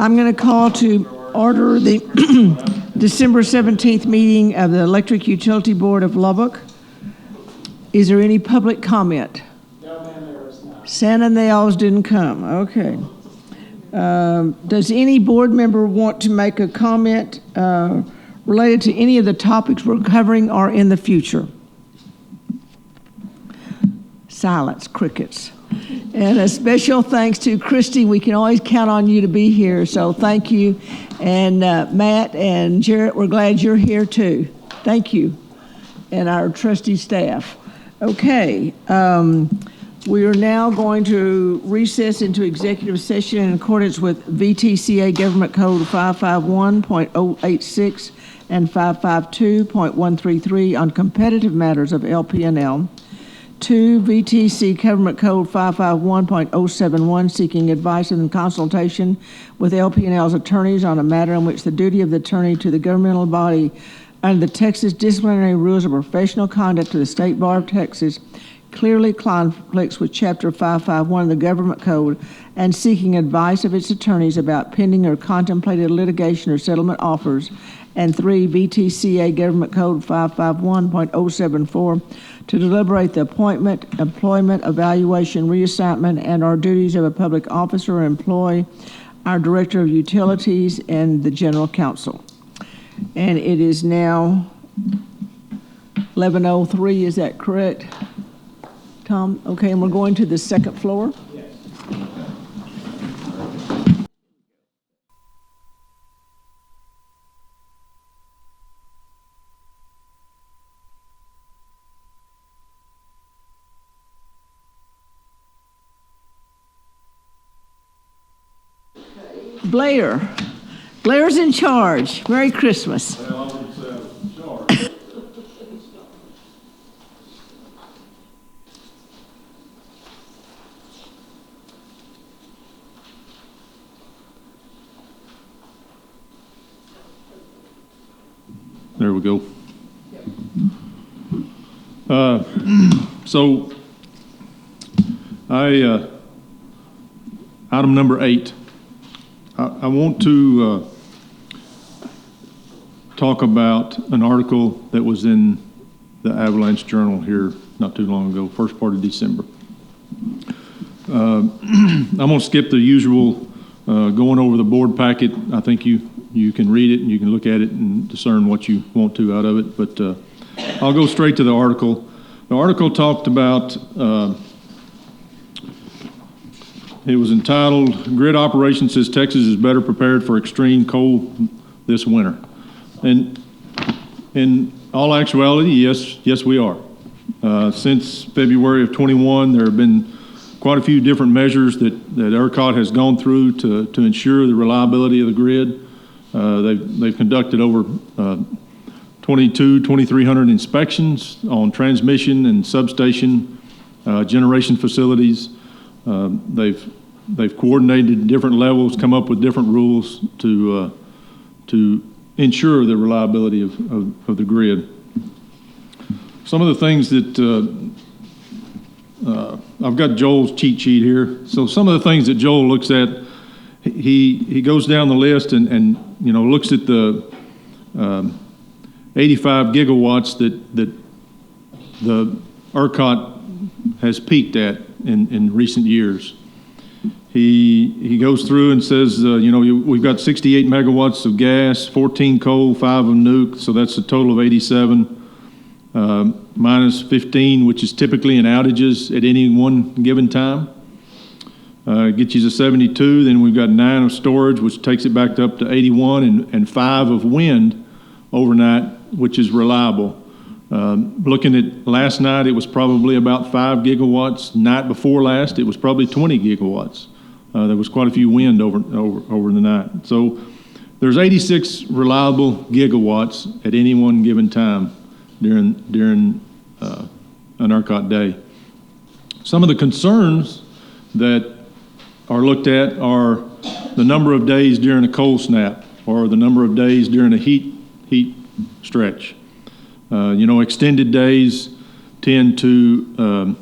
I'm going to call to order the December 17th meeting of the Electric Utility Board of Lubbock. Is there any public comment? No, ma'am, there is not. Santa and the elves didn't come. Okay. Does any board member want to make a comment related to any of the topics we're covering or in the future? Silence, crickets. And a special thanks to Christy. We can always count on you to be here, so thank you. And Matt and Jarrett, we're glad you're here too. Thank you. And our trustee staff. Okay, we are now going to recess into executive session in accordance with VTCA Government Code 551.086 and 552.133 on competitive matters of LP&L. 2, VTC Government Code 551.071, seeking advice and consultation with LP&L's attorneys on a matter in which the duty of the attorney to the governmental body under the Texas Disciplinary Rules of Professional Conduct of the State Bar of Texas clearly conflicts with Chapter 551 of the Government Code, and seeking advice of its attorneys about pending or contemplated litigation or settlement offers. And 3, VTCA Government Code 551.074, to deliberate the appointment, employment, evaluation, reassignment, and or duties of a public officer or employee, our Director of Utilities, and the General Counsel. And it is now 11:03, is that correct, Tom? Okay, and we're going to the second floor? Yes. Blair. Blair's in charge. Merry Christmas. Well, I would say sure. There we go. So item number 8. I want to talk about an article that was in the Avalanche Journal here not too long ago, first part of December. I'm going to skip the usual going over the board packet. I think you can read it and you can look at it and discern what you want to out of it, but I'll go straight to the article. The article talked about it was entitled, Grid Operation Says Texas is Better Prepared for Extreme Cold This Winter. And in all actuality, yes, we are. Since February of 21, there have been quite a few different measures that ERCOT has gone through to ensure the reliability of the grid. They've conducted over 2,300 inspections on transmission and substation generation facilities. They've coordinated different levels, come up with different rules to ensure the reliability of the grid. Some of the things that I've got Joel's cheat sheet here. So some of the things that Joel looks at, he goes down the list and looks at the 85 gigawatts that the ERCOT has peaked at in recent years. He goes through and says, we've got 68 megawatts of gas, 14 coal, 5 of nuke, so that's a total of 87, minus 15, which is typically in outages at any one given time. Gets you to 72, then we've got 9 of storage, which takes it back up to 81, and 5 of wind overnight, which is reliable. Looking at last night, it was probably about 5 gigawatts. Night before last, it was probably 20 gigawatts. There was quite a few wind over the night. So there's 86 reliable gigawatts at any one given time during an ERCOT day. Some of the concerns that are looked at are the number of days during a cold snap or the number of days during a heat stretch. Extended days tend to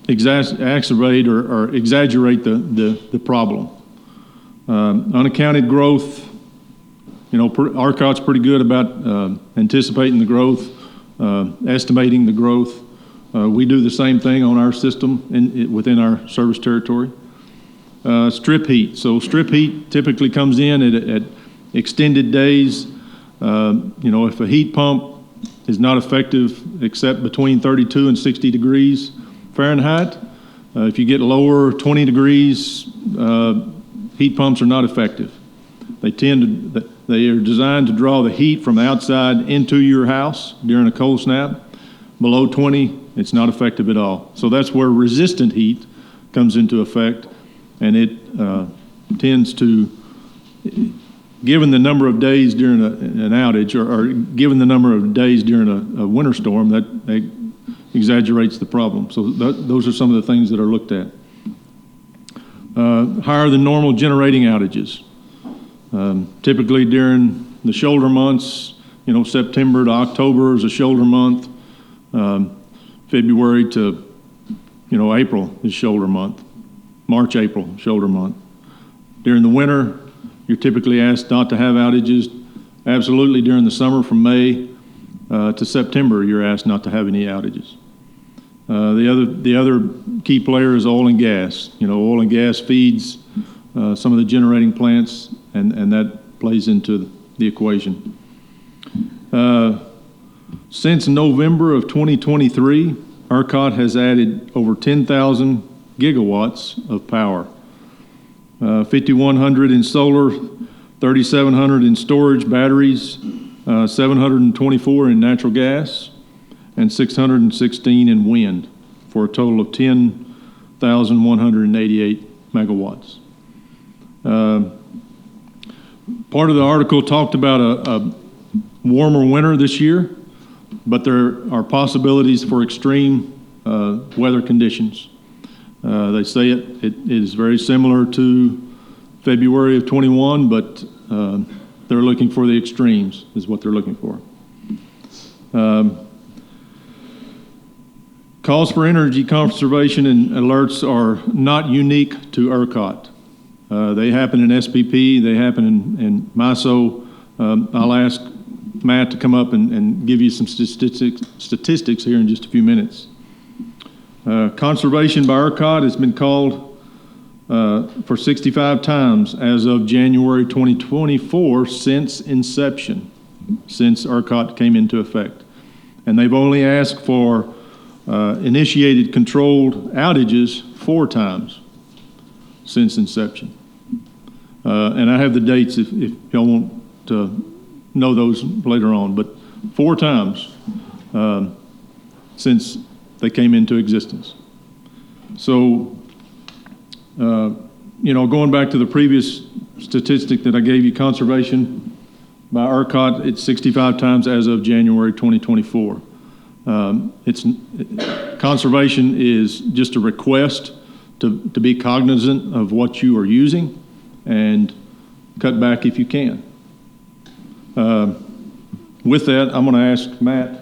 exacerbate or exaggerate the problem. Unaccounted growth, ARCOT's pretty good about anticipating the growth, estimating the growth. We do the same thing on our system within our service territory. Strip heat. So strip heat typically comes in at extended days. If a heat pump is not effective except between 32 and 60 degrees Fahrenheit, if you get lower 20 degrees, heat pumps are not effective. They are designed to draw the heat from outside into your house during a cold snap. Below 20, it's not effective at all. So that's where resistant heat comes into effect, and it tends to, given the number of days during an outage, or given the number of days during a winter storm, that exaggerates the problem. So those are some of the things that are looked at. Higher than normal generating outages. Typically during the shoulder months, September to October is a shoulder month. February to, April is shoulder month. March, April, shoulder month. During the winter, you're typically asked not to have outages. Absolutely during the summer from May to September, you're asked not to have any outages. The other key player is oil and gas. Oil and gas feeds some of the generating plants, and that plays into the equation. Since November of 2023, ERCOT has added over 10,000 gigawatts of power. 5,100 in solar, 3,700 in storage batteries, 724 in natural gas, and 616 in wind, for a total of 10,188 megawatts. Part of the article talked about a warmer winter this year, but there are possibilities for extreme weather conditions. They say it is very similar to February of 21, but they're looking for the extremes, is what they're looking for. Calls for energy conservation and alerts are not unique to ERCOT. They happen in SPP, they happen in MISO. I'll ask Matt to come up and give you some statistics here in just a few minutes. Conservation by ERCOT has been called for 65 times as of January 2024 since inception, since ERCOT came into effect. And they've only asked for initiated controlled outages 4 times since inception. And I have the dates if y'all want to know those later on, but 4 times since they came into existence. So, going back to the previous statistic that I gave you, conservation by ERCOT, it's 65 times as of January 2024. Conservation is just a request to be cognizant of what you are using and cut back if you can. With that, I'm going to ask Matt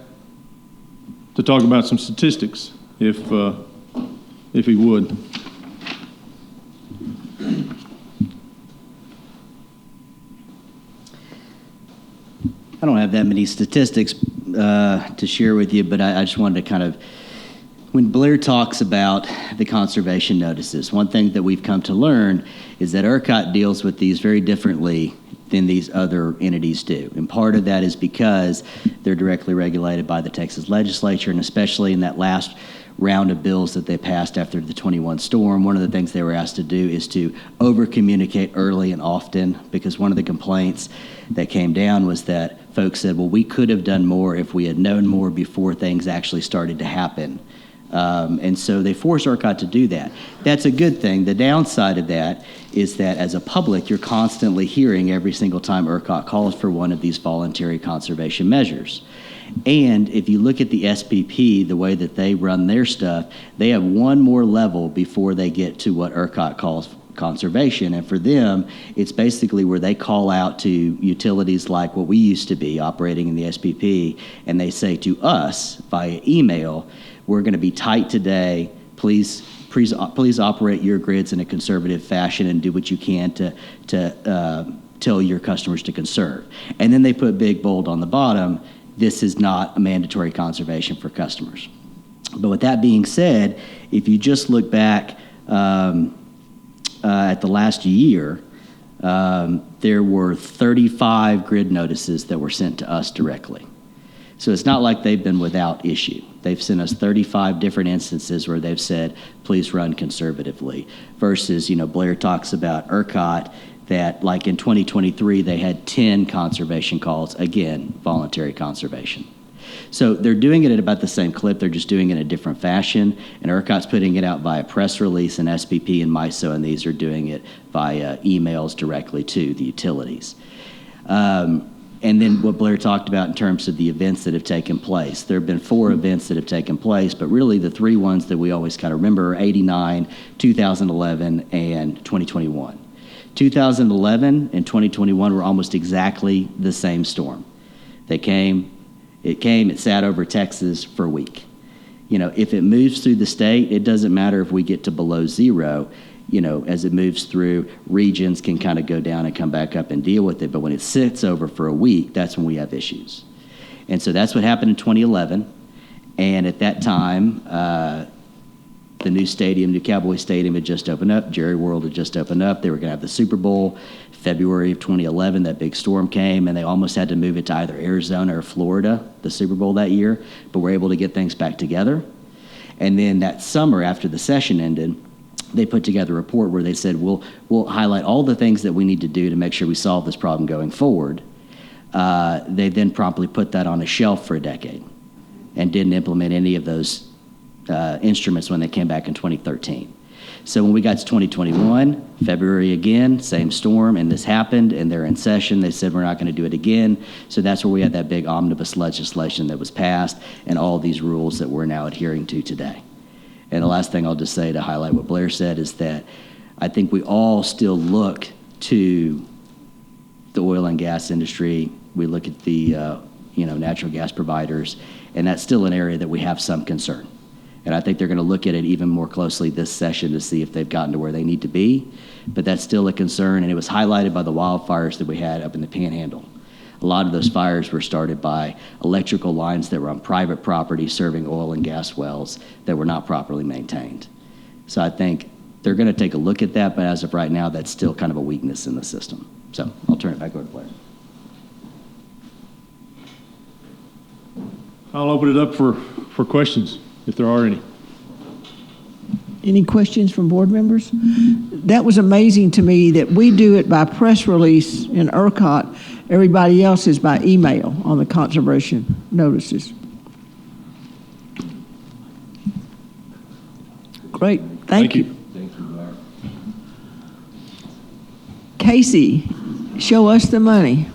to talk about some statistics, if he would. I don't have that many statistics to share with you, but I just wanted to when Blair talks about the conservation notices, one thing that we've come to learn is that ERCOT deals with these very differently than these other entities do. And part of that is because they're directly regulated by the Texas legislature, and especially in that last round of bills that they passed after the 21 storm, one of the things they were asked to do is to over-communicate early and often, because one of the complaints that came down was that folks said, well, we could have done more if we had known more before things actually started to happen. And so they force ERCOT to do that. That's a good thing. The downside of that is that as a public, you're constantly hearing every single time ERCOT calls for one of these voluntary conservation measures. And if you look at the SPP, the way that they run their stuff, they have one more level before they get to what ERCOT calls conservation. And for them, it's basically where they call out to utilities like what we used to be operating in the SPP, and they say to us via email, we're going to be tight today. Please please operate your grids in a conservative fashion and do what you can to tell your customers to conserve. And then they put big bold on the bottom, this is not a mandatory conservation for customers. But with that being said, if you just look back at the last year, there were 35 grid notices that were sent to us directly. So it's not like they've been without issue. They've sent us 35 different instances where they've said, please run conservatively, versus, Blair talks about ERCOT, that like in 2023, they had 10 conservation calls, again, voluntary conservation. So they're doing it at about the same clip, they're just doing it in a different fashion, and ERCOT's putting it out via press release, and SPP and MISO and these are doing it via emails directly to the utilities. And then what Blair talked about in terms of the events that have taken place. There have been 4 events that have taken place, but really the 3 ones that we always kind of remember are 89, 2011, and 2021. 2011 and 2021 were almost exactly the same storm. It sat over Texas for a week. If it moves through the state, it doesn't matter if we get to below 0. As it moves through, regions can kind of go down and come back up and deal with it. But when it sits over for a week, that's when we have issues. And so that's what happened in 2011. And at that time, the new Cowboy Stadium had just opened up. Jerry World had just opened up. They were going to have the Super Bowl. February of 2011, that big storm came, and they almost had to move it to either Arizona or Florida, the Super Bowl that year. But we're able to get things back together. And then that summer, after the session ended, they put together a report where they said, we'll highlight all the things that we need to do to make sure we solve this problem going forward. They then promptly put that on a shelf for a decade and didn't implement any of those instruments when they came back in 2013. So when we got to 2021, February again, same storm, and this happened, and they're in session. They said we're not going to do it again. So that's where we had that big omnibus legislation that was passed and all these rules that we're now adhering to today. And the last thing I'll just say to highlight what Blair said is that I think we all still look to the oil and gas industry. We look at the natural gas providers, and that's still an area that we have some concern. And I think they're going to look at it even more closely this session to see if they've gotten to where they need to be. But that's still a concern, and it was highlighted by the wildfires that we had up in the Panhandle. A lot of those fires were started by electrical lines that were on private property serving oil and gas wells that were not properly maintained. So I think they're going to take a look at that, but as of right now, that's still kind of a weakness in the system. So I'll turn it back over to Blair. I'll open it up for questions, if there are any. Any questions from board members? That was amazing to me that we do it by press release in ERCOT. Everybody else is by email on the conservation notices. Great, thank you. Thank you, Blair. Casey, show us the money.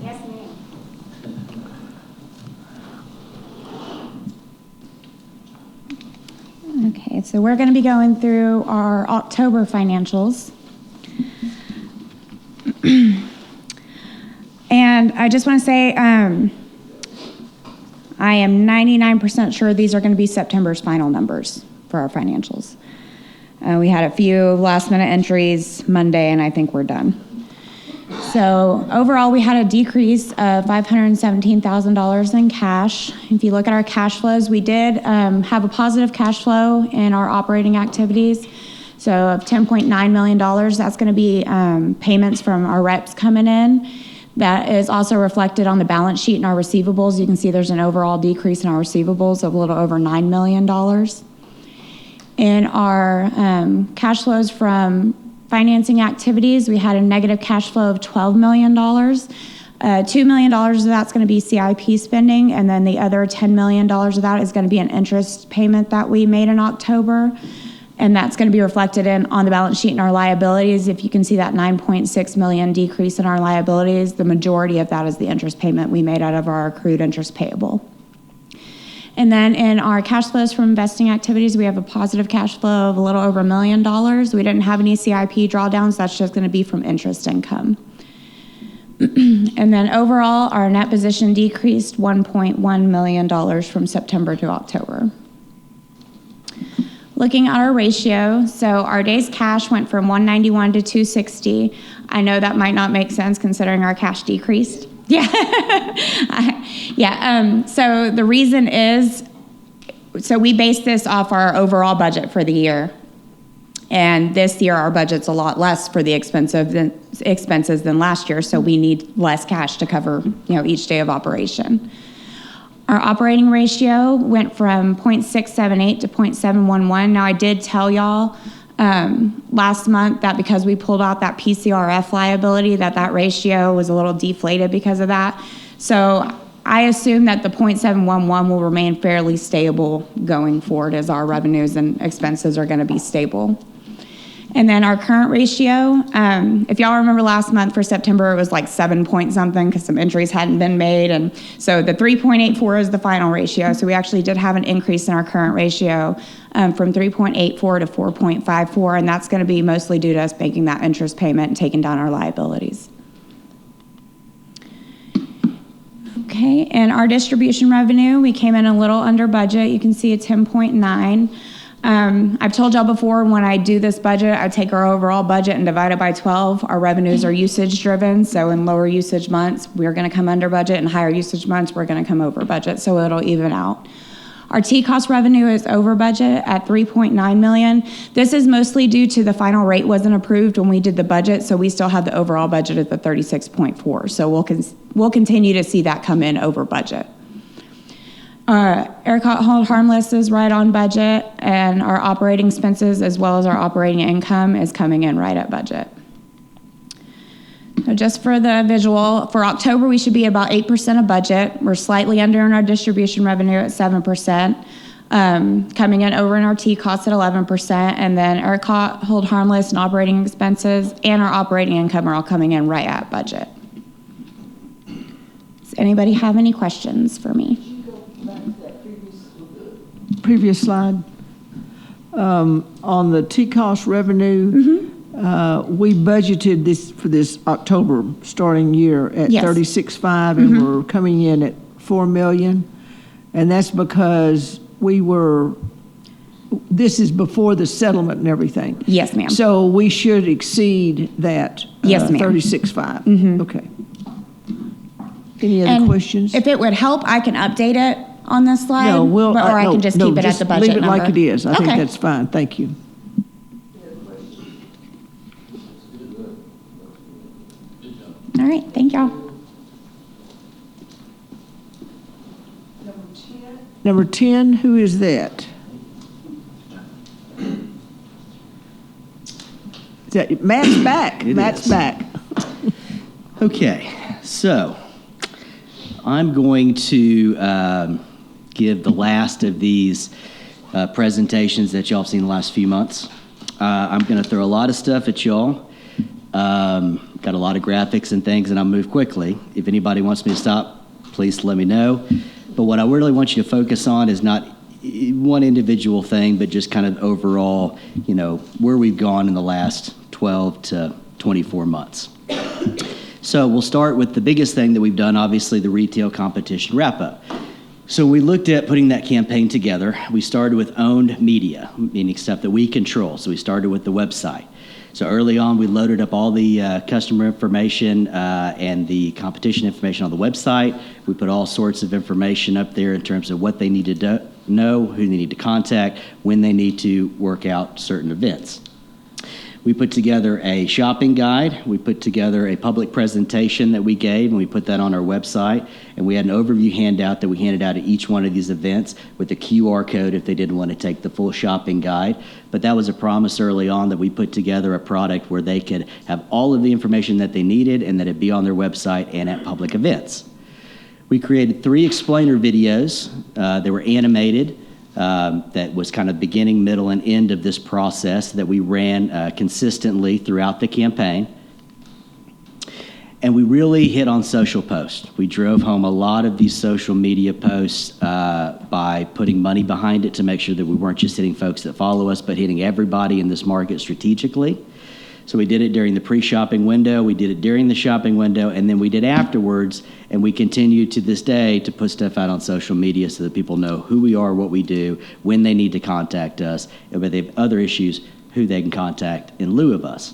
Yes, ma'am. Okay, so we're going to be going through our October financials. And I just want to say, I am 99% sure these are going to be September's final numbers for our financials. We had a few last minute entries Monday, and I think we're done. So overall, we had a decrease of $517,000 in cash. If you look at our cash flows, we did have a positive cash flow in our operating activities. So of $10.9 million, that's going to be payments from our reps coming in. That is also reflected on the balance sheet and our receivables. You can see there's an overall decrease in our receivables of a little over $9 million. In our cash flows from financing activities, we had a negative cash flow of $12 million. $2 million of that's going to be CIP spending, and then the other $10 million of that is going to be an interest payment that we made in October. And that's going to be reflected on the balance sheet and our liabilities. If you can see that $9.6 million decrease in our liabilities, the majority of that is the interest payment we made out of our accrued interest payable. And then in our cash flows from investing activities, we have a positive cash flow of a little over $1 million. We didn't have any CIP drawdowns. That's just going to be from interest income. And then overall, our net position decreased $1.1 million from September to October. Looking at our ratio, so our days cash went from 191 to 260. I know that might not make sense considering our cash decreased. Yeah. So the reason is, so we base this off our overall budget for the year. And this year, our budget's a lot less for the expenses than last year, so we need less cash to cover, each day of operation. Our operating ratio went from 0.678 to 0.711. Now, I did tell y'all last month that because we pulled out that PCRF liability, that ratio was a little deflated because of that. So I assume that the 0.711 will remain fairly stable going forward as our revenues and expenses are going to be stable. And then our current ratio, if y'all remember last month for September, it was like 7 point something because some entries hadn't been made. And so the 3.84 is the final ratio. So we actually did have an increase in our current ratio from 3.84 to 4.54. And that's going to be mostly due to us making that interest payment and taking down our liabilities. Okay, and our distribution revenue, we came in a little under budget. You can see a 10.9. I've told y'all before, when I do this budget, I take our overall budget and divide it by 12. Our revenues are usage driven, so in lower usage months, we're going to come under budget, and higher usage months, we're going to come over budget, so it'll even out. Our T-cost revenue is over budget at $3.9 million. This is mostly due to the final rate wasn't approved when we did the budget, so we still have the overall budget at the 36.4. So we'll continue to see that come in over budget. ERCOT hold harmless is right on budget, and our operating expenses as well as our operating income is coming in right at budget. So just for the visual, for October we should be about 8% of budget. We're slightly under in our distribution revenue at 7%, coming in over in our T costs at 11%, and then ERCOT hold harmless and operating expenses and our operating income are all coming in right at budget. Does anybody have any questions for me? Previous slide. On the T-cost revenue, we budgeted this for this October starting year at Yes. 36.5, and we're coming in at $4 million, and that's because this is before the settlement and everything. Yes, ma'am. So we should exceed that. Yes, ma'am. 36.5. Okay. Any other And questions? if it would help, I can update it on this slide, No, or I can just keep it at the budget leave it number. like it is. I think Okay. that's fine. Thank you. All right, thank y'all. Number 10, who is that? Is that Matt's back? It Matt's is. back. Okay, so I'm going to give the last of these presentations that y'all have seen the last few months. I'm going to throw a lot of stuff at y'all. Got a lot of graphics and things, and I'll move quickly. If anybody wants me to stop, please let me know. But what I really want you to focus on is not one individual thing, but just kind of overall, where we've gone in the last 12 to 24 months. So we'll start with the biggest thing that we've done, obviously the retail competition wrap-up. So we looked at putting that campaign together. We started with owned media, meaning stuff that we control. So we started with the website. So early on, we loaded up all the customer information and the competition information on the website. We put all sorts of information up there in terms of what they need to know, who they need to contact, when they need to work out certain events. We put together a shopping guide. We put together a public presentation that we gave, and we put that on our website. And we had an overview handout that we handed out at each one of these events with a QR code if they didn't want to take the full shopping guide. But that was a promise early on that we put together a product where they could have all of the information that they needed and that it'd be on their website and at public events. We created 3 explainer videos. They were animated. That was kind of beginning, middle, and end of this process that we ran consistently throughout the campaign. And we really hit on social posts. We drove home a lot of these social media posts by putting money behind it to make sure that we weren't just hitting folks that follow us, but hitting everybody in this market strategically. So we did it during the pre-shopping window, we did it during the shopping window, and then we did afterwards, and we continue to this day to put stuff out on social media so that people know who we are, what we do, when they need to contact us, and if they have other issues, who they can contact in lieu of us.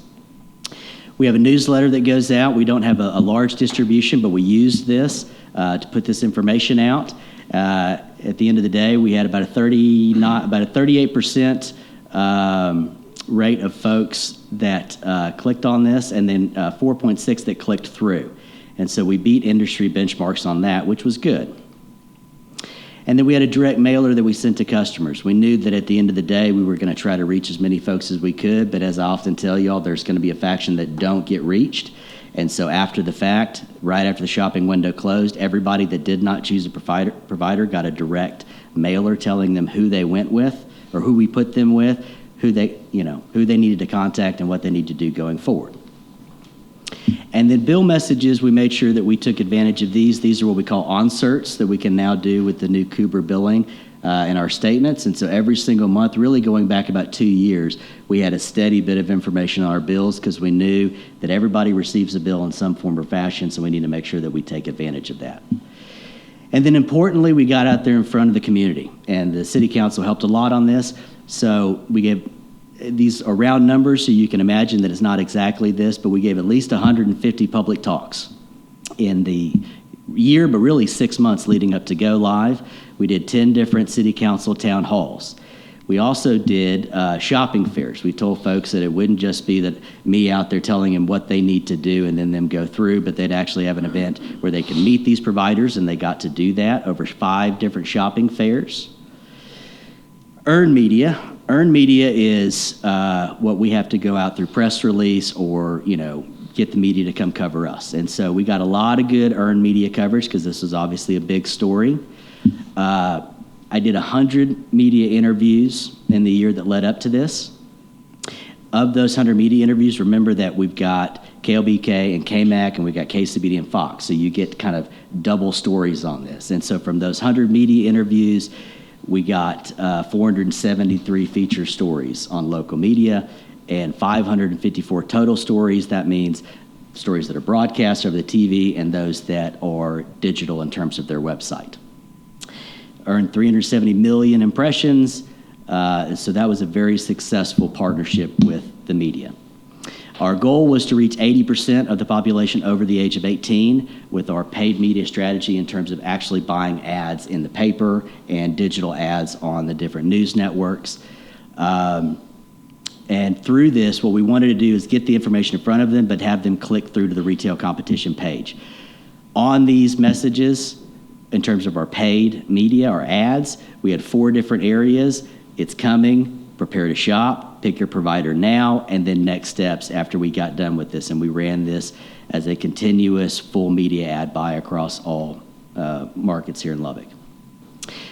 We have a newsletter that goes out. We don't have a large distribution, but we use this to put this information out. At the end of the day, we had about a 38% rate of folks that clicked on this, and then 4.6 that clicked through. And so we beat industry benchmarks on that, which was good. And then we had a direct mailer that we sent to customers. We knew that at the end of the day, we were going to try to reach as many folks as we could, but as I often tell y'all, there's going to be a faction that don't get reached. And so after the fact, right after the shopping window closed, everybody that did not choose a provider got a direct mailer telling them who they went with, or who we put them with, who they needed to contact and what they need to do going forward. And then bill messages, we made sure that we took advantage of these. These are what we call onserts that we can now do with the new Cooper billing in our statements. And so every single month, really going back about 2 years, we had a steady bit of information on our bills because we knew that everybody receives a bill in some form or fashion, so we need to make sure that we take advantage of that. And then importantly, we got out there in front of the community, and the city council helped a lot on this. So we gave, these are round numbers, so you can imagine that it's not exactly this, but we gave at least 150 public talks in the year, but really 6 months leading up to go live. We did 10 different city council town halls. We also did shopping fairs. We told folks that it wouldn't just be that me out there telling them what they need to do and then them go through, but they'd actually have an event where they can meet these providers, and they got to do that over 5 different shopping fairs. Earned media. Earned media is what we have to go out through press release or, get the media to come cover us. And so we got a lot of good earned media coverage because this was obviously a big story. I did 100 media interviews in the year that led up to this. Of those 100 media interviews, remember that we've got KLBK and KMAC, and we've got KCBD and Fox. So you get kind of double stories on this. And so from those 100 media interviews, we got 473 feature stories on local media and 554 total stories. That means stories that are broadcast over the TV and those that are digital in terms of their website. Earned 370 million impressions, so that was a very successful partnership with the media. Our goal was to reach 80% of the population over the age of 18 with our paid media strategy in terms of actually buying ads in the paper and digital ads on the different news networks. And through this, what we wanted to do is get the information in front of them, but have them click through to the retail competition page. On these messages, in terms of our paid media, our ads, we had 4 different areas. It's coming, prepare to shop, pick your provider now, and then next steps after we got done with this. And we ran this as a continuous full media ad buy across all markets here in Lubbock.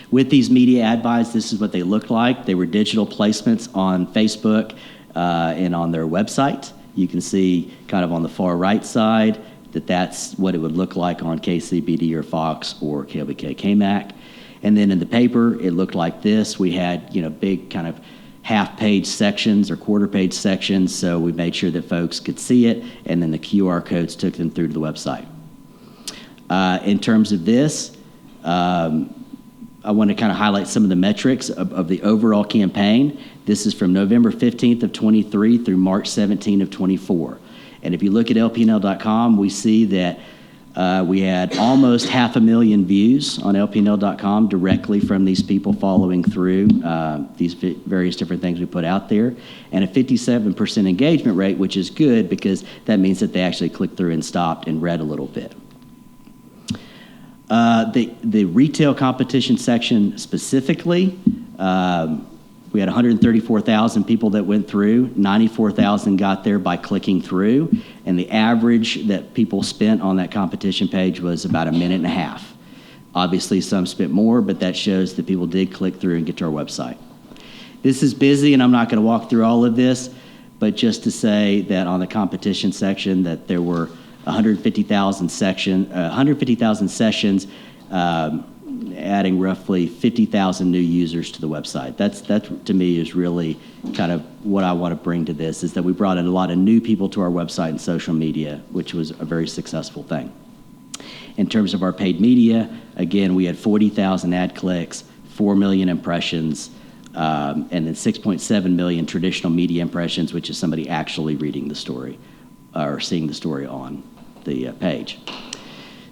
With these media ad buys, this is what they looked like. They were digital placements on Facebook and on their website. You can see kind of on the far right side that that's what it would look like on KCBD or Fox or KLBK KMAC. And then in the paper, it looked like this. We had, big kind of half-page sections or quarter-page sections, so we made sure that folks could see it, and then the QR codes took them through to the website. In terms of this, I want to kind of highlight some of the metrics of the overall campaign. This is from November 15th of 23 through March 17th of 24. And if you look at LPNL.com, we see that we had almost 500,000 views on LPNL.com directly from these people following through these various different things we put out there, and a 57% engagement rate, which is good because that means that they actually clicked through and stopped and read a little bit. The retail competition section specifically, we had 134,000 people that went through. 94,000 got there by clicking through, and the average that people spent on that competition page was about 1.5 minutes. Obviously, some spent more, but that shows that people did click through and get to our website. This is busy, and I'm not going to walk through all of this, but just to say that on the competition section that there were 150,000 sessions, adding roughly 50,000 new users to the website. That to me is really kind of what I want to bring to this, is that we brought in a lot of new people to our website and social media, which was a very successful thing. In terms of our paid media, again, we had 40,000 ad clicks, 4 million impressions, and then 6.7 million traditional media impressions, which is somebody actually reading the story or seeing the story on the page.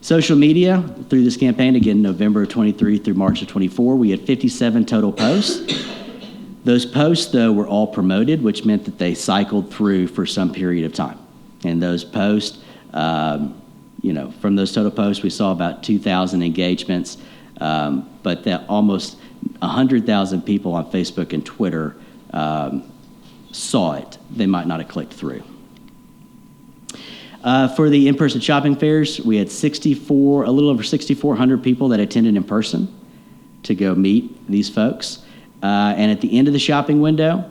Social media, through this campaign, again, November of 23 through March of 24, we had 57 total posts. Those posts, though, were all promoted, which meant that they cycled through for some period of time. And those posts, from those total posts, we saw about 2,000 engagements, but that almost 100,000 people on Facebook and Twitter saw it. They might not have clicked through. For the in-person shopping fairs, we had a little over 6,400 people that attended in person to go meet these folks. And at the end of the shopping window,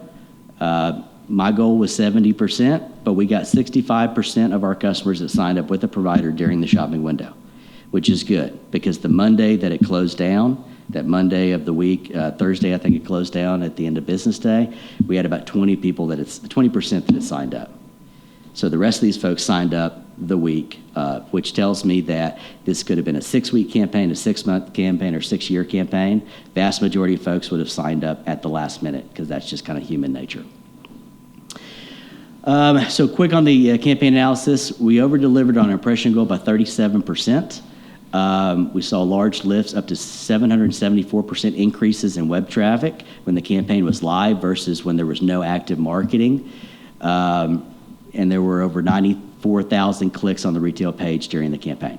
my goal was 70%, but we got 65% of our customers that signed up with a provider during the shopping window, which is good, because the Monday that it closed down, that Monday of the week, Thursday I think it closed down at the end of business day, we had about 20% that had signed up. So the rest of these folks signed up the week, which tells me that this could have been a 6-week campaign, a 6-month campaign, or 6-year campaign. Vast majority of folks would have signed up at the last minute, because that's just kind of human nature. So quick on the campaign analysis, we over-delivered on our impression goal by 37%. We saw large lifts, up to 774% increases in web traffic when the campaign was live versus when there was no active marketing. And there were over 94,000 clicks on the retail page during the campaign.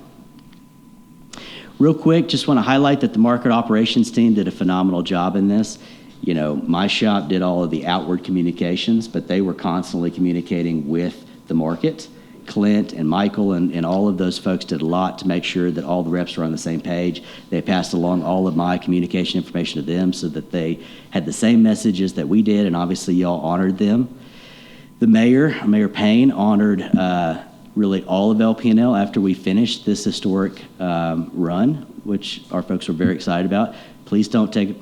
Real quick, just want to highlight that the market operations team did a phenomenal job in this. My shop did all of the outward communications, but they were constantly communicating with the market. Clint and Michael and all of those folks did a lot to make sure that all the reps were on the same page. They passed along all of my communication information to them so that they had the same messages that we did, and obviously y'all honored them. The Mayor Payne, honored really all of LP&L after we finished this historic run, which our folks were very excited about. Please don't take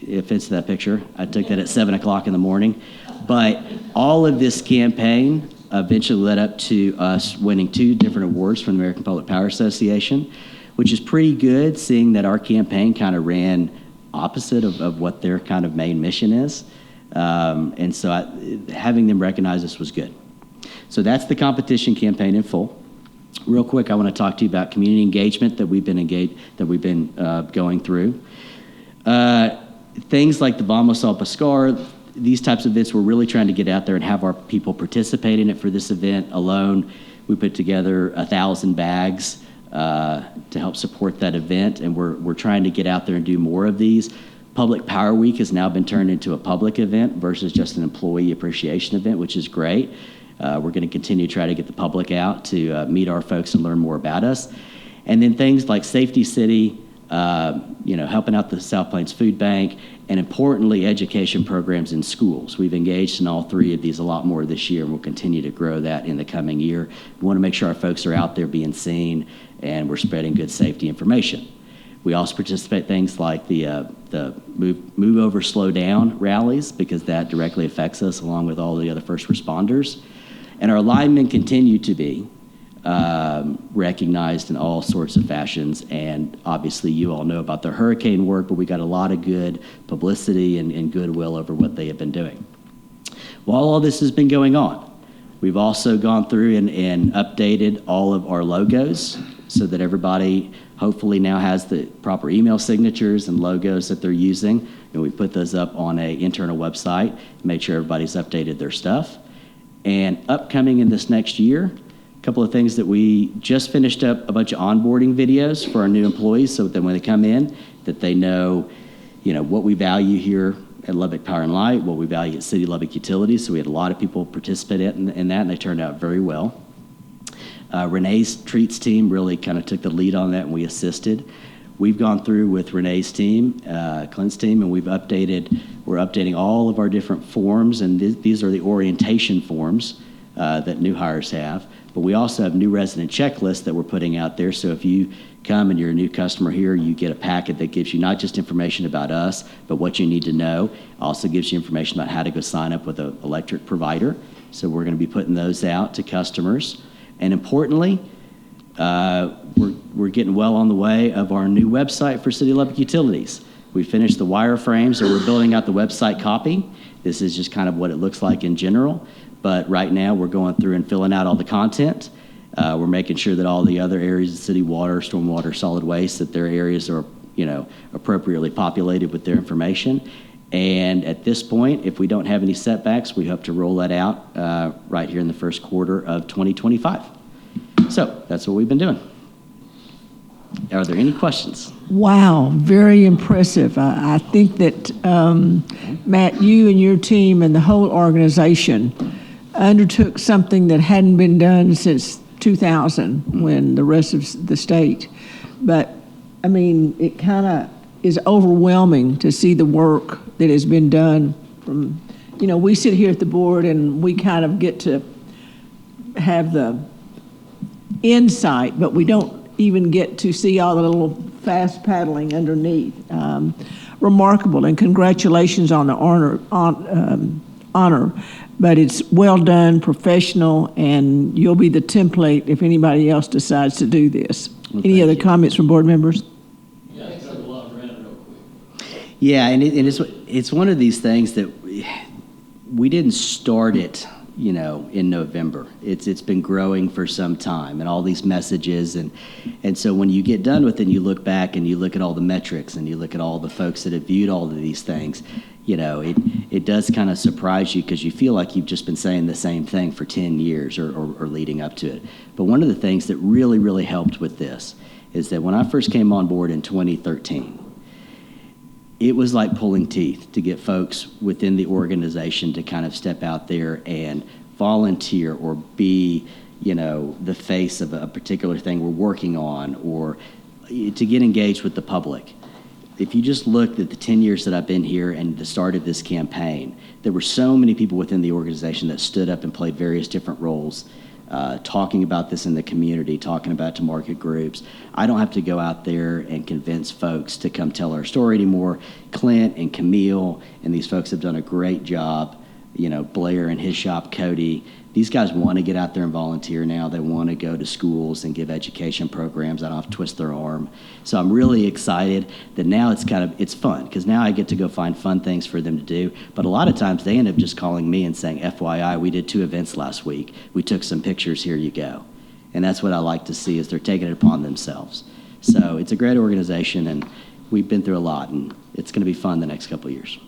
offense to that picture. I took that at 7 o'clock in the morning. But all of this campaign eventually led up to us winning 2 different awards from the American Public Power Association, which is pretty good, seeing that our campaign kind of ran opposite of what their kind of main mission is. And so having them recognize us was good. So that's the competition campaign in full. Real quick, I want to talk to you about community engagement that we've been going through. Things like the Vamos al Pescar, these types of events, we're really trying to get out there and have our people participate in it. For this event alone, we put together 1,000 bags to help support that event, and we're trying to get out there and do more of these. Public Power Week has now been turned into a public event versus just an employee appreciation event, which is great. We're going to continue to try to get the public out to meet our folks and learn more about us. And then things like Safety City, helping out the South Plains Food Bank, and importantly, education programs in schools. We've engaged in all 3 of these a lot more this year, and we'll continue to grow that in the coming year. We want to make sure our folks are out there being seen, and we're spreading good safety information. We also participate in things like the move over, slow down rallies, because that directly affects us along with all the other first responders. And our linemen continue to be recognized in all sorts of fashions. And obviously you all know about their hurricane work, but we got a lot of good publicity and goodwill over what they have been doing. While all this has been going on, we've also gone through and updated all of our logos so that everybody hopefully now has the proper email signatures and logos that they're using. And we put those up on an internal website, make sure everybody's updated their stuff. And upcoming in this next year, a couple of things that we just finished up a bunch of onboarding videos for our new employees so that when they come in, that they know, what we value here at Lubbock Power and Light, what we value at City Lubbock Utilities. So we had a lot of people participate in that, and they turned out very well. Renee's Treats team really kind of took the lead on that, and we assisted. We've gone through with Renee's team, Clint's team, and we're updating all of our different forms, and these are the orientation forms that new hires have But we also have new resident checklists that we're putting out there. So if you come and you're a new customer here, you get a packet that gives you not just information about us, but what you need to know. Also gives you information about how to go sign up with an electric provider. So we're going to be putting those out to customers. And importantly, we're getting well on the way of our new website for City of Lubbock Utilities. We finished the wireframe, so we're building out the website copy. This is just kind of what it looks like in general. But right now, we're going through and filling out all the content. We're making sure that all the other areas of city water, stormwater, solid waste, that their areas are, appropriately populated with their information. And at this point, if we don't have any setbacks, we hope to roll that out right here in the first quarter of 2025. So that's what we've been doing. Are there any questions? Wow, very impressive. I think that, Matt, you and your team and the whole organization undertook something that hadn't been done since 2000 when the rest of the state. But, I mean, it kind of is overwhelming to see the work that has been done from, we sit here at the board and we kind of get to have the insight, but we don't even get to see all the little fast paddling underneath. Remarkable, and congratulations on the honor. But it's well done, professional, and you'll be the template if anybody else decides to do this. Well, Any other you. comments from board members? Yeah, and it's one of these things that we didn't start it, in November. It's been growing for some time, and all these messages, and so when you get done with it, and you look back and you look at all the metrics and you look at all the folks that have viewed all of these things, it does kind of surprise you because you feel like you've just been saying the same thing for 10 years or leading up to it. But one of the things that really, really helped with this is that when I first came on board in 2013, it was like pulling teeth to get folks within the organization to kind of step out there and volunteer or be, the face of a particular thing we're working on, or to get engaged with the public. If you just looked at the 10 years that I've been here and the start of this campaign, there were so many people within the organization that stood up and played various different roles, talking about this in the community, talking about it to market groups. I don't have to go out there and convince folks to come tell our story anymore. Clint and Camille and these folks have done a great job. Blair and his shop, Cody, these guys want to get out there and volunteer now. They want to go to schools and give education programs. I don't have to twist their arm. So I'm really excited that now it's fun, because now I get to go find fun things for them to do. But a lot of times they end up just calling me and saying, FYI, we did 2 events last week. We took some pictures, here you go. And that's what I like to see, is they're taking it upon themselves. So it's a great organization, and we've been through a lot, and it's going to be fun the next couple of years.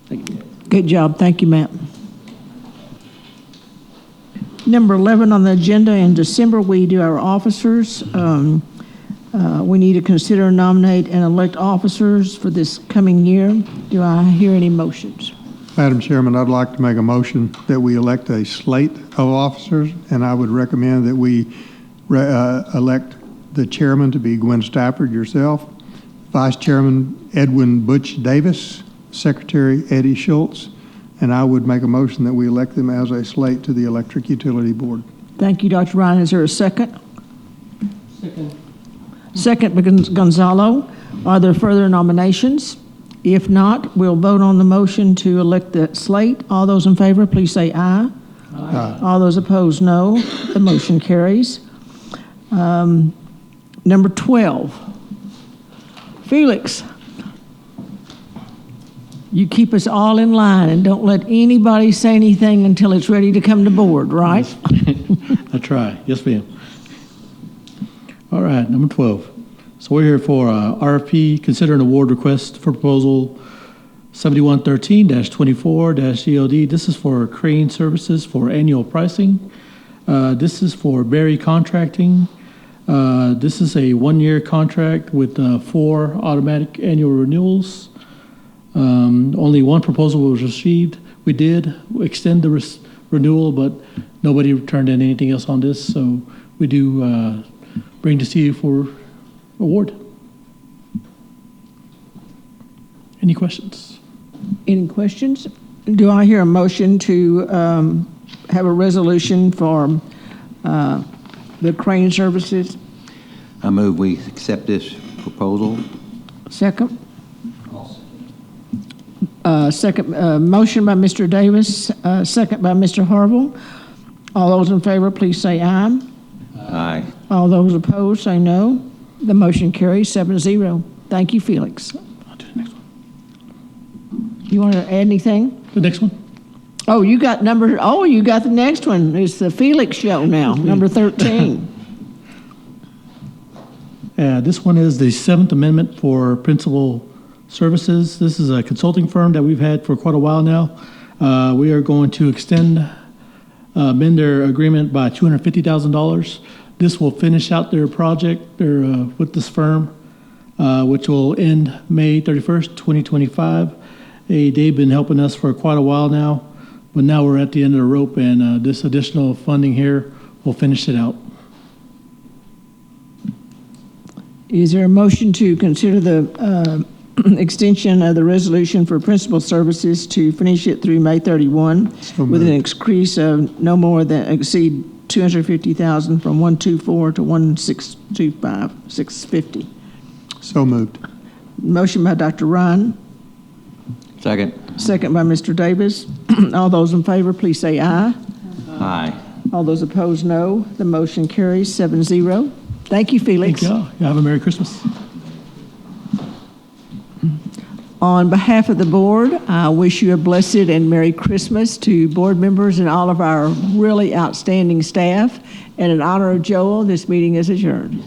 Thank you. Good job. Thank you, Matt. Number 11 on the agenda, in December, we do our officers. We need to consider, nominate, and elect officers for this coming year. Do I hear any motions? Madam Chairman, I'd like to make a motion that we elect a slate of officers, and I would recommend that we elect the chairman to be Gwen Stafford, yourself, Vice Chairman Edwin Butch Davis, Secretary Eddie Schultz, and I would make a motion that we elect them as a slate to the Electric Utility Board. Thank you, Dr. Ryan. Is there a second? Second, Gonzalo. Are there further nominations? If not, we'll vote on the motion to elect the slate. All those in favor, please say aye. Aye. All those opposed, no. The motion carries. Number 12. Felix, you keep us all in line and don't let anybody say anything until it's ready to come to board, right? I try. Yes, ma'am. All right, number 12. So we're here for RFP, consider an award request for proposal 7113-24-ELD. This is for crane services for annual pricing. This is for Berry Contracting. This is a 1-year contract with 4 automatic annual renewals. Only 1 proposal was received. We did extend the renewal, but nobody turned in anything else on this. So we do bring to see you for award. Any questions? Any questions? Do I hear a motion to have a resolution for the crane services. I move we accept this proposal. Second? Motion by Mr. Davis, second by Mr. Harville. All those in favor, please say aye. Aye. All those opposed, say no. The motion carries 7-0. Thank you, Felix. I'll do the next one. You want to add anything? The next one? Oh, you got the next one. It's the Felix show now, number 13. This one is the Seventh Amendment for Principal Services. This is a consulting firm that we've had for quite a while now. We are going to amend their agreement by $250,000. This will finish out their project with this firm, which will end May 31st, 2025. They've been helping us for quite a while now, but now we're at the end of the rope, and this additional funding here will finish it out. Is there a motion to consider the extension of the resolution for principal services to finish it through May 31 with an increase of no more than exceed $250,000 from 124 to 1625, 650? So moved. Motion by Dr. Ryan, Second. second by Mr. Davis. All those in favor, please say aye. Aye. All those opposed, no. The motion carries 7-0. Thank you, Felix. Thank y'all. Y'all have a Merry Christmas. On behalf of the board, I wish you a blessed and Merry Christmas to board members and all of our really outstanding staff. And in honor of Joel, this meeting is adjourned.